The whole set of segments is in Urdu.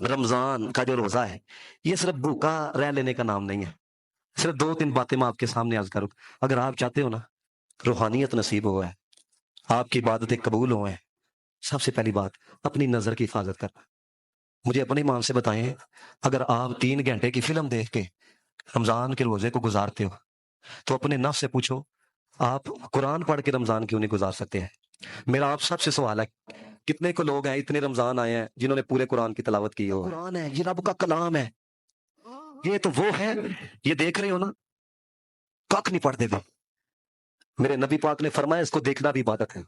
رمضان کا جو روزہ ہے یہ صرف بھوکا رہ لینے کا نام نہیں ہے. صرف دو تین باتیں میں آپ کے سامنے عرض کروں. اگر آپ چاہتے ہو نا روحانیت نصیب ہوا ہے, آپ کی عبادتیں قبول ہوئے ہیں, سب سے پہلی بات اپنی نظر کی حفاظت کرنا. مجھے اپنے ایمان سے بتائیں, اگر آپ 3 گھنٹے کی فلم دیکھ کے رمضان کے روزے کو گزارتے ہو تو اپنے نفس سے پوچھو آپ قرآن پڑھ کے رمضان کیوں نہیں گزار سکتے ہیں. میرا آپ سب سے سوال ہے, کتنے کو لوگ ہیں اتنے رمضان آئے ہیں جنہوں نے پورے قرآن کی تلاوت کی ہو؟ قرآن ہے, یہ رب کا کلام ہے, یہ تو وہ ہے. یہ دیکھ رہے ہو نا, کک نہیں پڑھتے تھے. میرے نبی پاک نے فرمایا اس کو دیکھنا بھی عبادت ہے.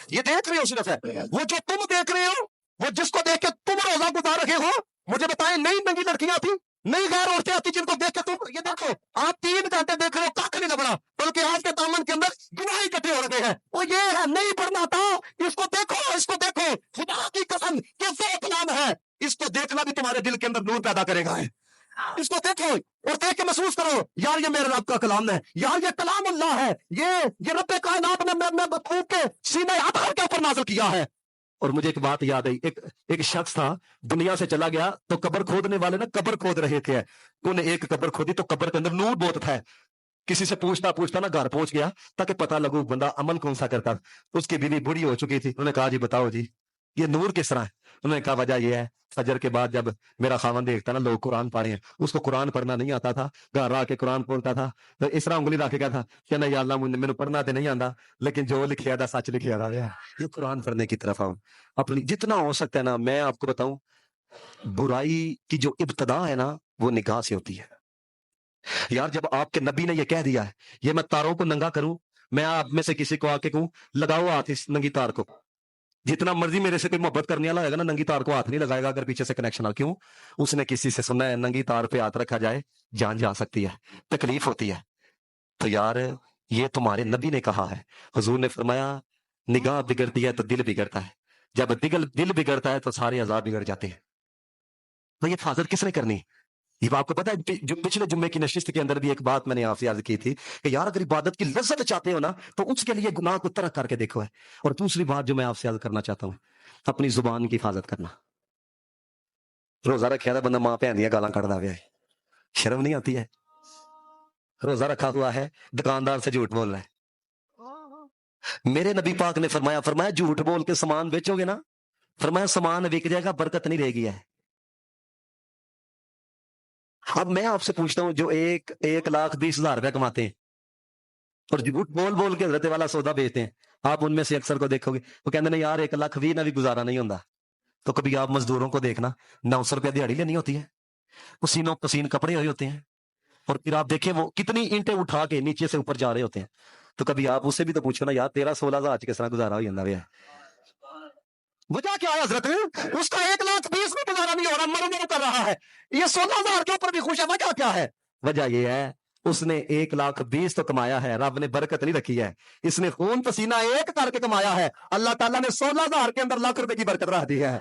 یہ دیکھ رہے ہو صرف ہے, وہ جو تم دیکھ رہے ہو, وہ جس کو دیکھ کے تم روزہ گزار رہے ہو, مجھے بتائیں نئی ننگی لڑکیاں تھیں, نئی غیر عورتیں آتی جن کو دیکھ کے تم, یہ دیکھو آپ 3 گھنٹے دیکھ رہے ہو, کک نہیں لبڑا, بلکہ آج کے دامن کے اندر گناہ اکٹھے ہو رہے ہیں. وہ یہ ہے نہیں پڑھنا تھا, اس کو دیکھو, اس کو دیکھو, خدا کی قسم کہ وہ کلام ہے, اس کو دیکھنا بھی تمہارے دل کے اندر نور پیدا کرے گا. اس کو دیکھو اور دیکھ کے محسوس کرو, یار یہ میرے رب کا کلام ہے, یار یہ کلام اللہ ہے, یہ رب کائنات نے میں بطوب کے سینے عطر کے اوپر نازل کیا ہے. اور مجھے ایک بات یاد آئی, ایک شخص تھا دنیا سے چلا گیا تو قبر کھودنے والے نا قبر کھود رہے تھے, انہوں نے ایک قبر کھودی تو قبر کے اندر نور بہت تھا. کسی سے پوچھتا نا گھر پہنچ گیا تاکہ پتہ لگو بندہ عمل کون سا کرتا. اس کی بیوی بوڑھی ہو چکی تھی, انہوں نے کہا جی بتاؤ جی یہ نور کس طرح ہے. انہوں نے کہا وجہ یہ ہے, فجر کے بعد جب میرا خاوند دیکھتا نا لوگ قرآن پڑھ رہے ہیں, اس کو قرآن پڑھنا نہیں آتا تھا, گھر آ کے قرآن پڑھتا تھا تو اس طرح انگلی رکھ کے کہا تھا کہ نہیں اللہ مجھے پڑھنا تو نہیں آتا, لیکن جو لکھیا تھا سچ لکھیا تھا. یہ قرآن پڑھنے کی طرف آؤں, اپنی جتنا ہو سکتا ہے نا. میں آپ کو بتاؤں, برائی کی جو ابتدا ہے نا وہ نگاہ سے ہوتی ہے. یار جب آپ کے نبی نے یہ کہہ دیا ہے یہ میں تاروں کو ننگا کروں, میں آپ میں سے کسی کو آ کے کہوں لگاؤ ہاتھ اس ننگی تار کو, جتنا مرضی میرے سے کوئی محبت کرنے والا ہوگا نا ننگی تار کو ہاتھ نہیں لگائے گا اگر پیچھے سے کنیکشن آ. کیوں؟ اس نے کسی سے سننا ہے ننگی تار پہ ہاتھ رکھا جائے جان جا سکتی ہے, تکلیف ہوتی ہے. تو یار یہ تمہارے نبی نے کہا ہے, حضور نے فرمایا نگاہ بگڑتی ہے تو دل بگڑتا ہے, جب دل بگڑتا ہے تو سارے عذاب بگڑ جاتے ہیں. تو یہ حفاظت کس نے کرنی؟ یہ آپ کو پتا ہے پچھلے جمعے کی نشست کے اندر بھی ایک بات میں نے آپ سے عرض کی تھی کہ یار اگر عبادت کی لذت چاہتے ہو نا تو اس کے لیے گناہ کو ترک کر کے دیکھو ہے. اور دوسری بات جو میں آپ سے عرض کرنا چاہتا ہوں, اپنی زبان کی حفاظت کرنا. روزہ رکھا تھا بندہ ماں بہن دیا گالاں کٹ دیا ہے, شرم نہیں آتی ہے؟ روزہ رکھا ہوا ہے دکاندار سے جھوٹ بول رہا ہے. میرے نبی پاک نے فرمایا جھوٹ بول کے سامان بیچو گے نا, فرمایا سامان بک جائے گا, برکت نہیں رہے گی ہے. اب میں آپ سے پوچھتا ہوں جو 1,20,000 روپے کماتے ہیں اور جھوٹ بول بول کے حضرت والا سودا بیچتے ہیں, آپ ان میں سے اکثر کو دیکھو گے وہ کہتے ہیں یار 1,20,000 نہ بھی گزارا نہیں ہوتا. تو کبھی آپ مزدوروں کو دیکھنا 900 روپے دیہڑی لینی ہوتی ہے, پسینوں پسین کپڑے ہوئے ہوتے ہیں, اور پھر آپ دیکھیں وہ کتنی اینٹیں اٹھا کے نیچے سے اوپر جا رہے ہوتے ہیں. تو کبھی آپ اس سے بھی تو پوچھو نا یار 13-16,000 کس طرح گزارا ہو جاتا ہے. وجہ کیا ہے حضرت؟ اس کا 1,20,000 میں گزارا نہیں ہو رہا, مرو کر رہا ہے, یہ 16,000 کے اوپر بھی خوش ہے. وجہ کیا ہے؟ وجہ یہ ہے اس نے 1,20,000 تو کمایا ہے, رب نے برکت نہیں رکھی ہے, اس نے خون پسینہ ایک کر کے کمایا ہے, اللہ تعالیٰ نے 16,000 کے اندر 1,00,000 روپے کی برکت رکھ دی ہے.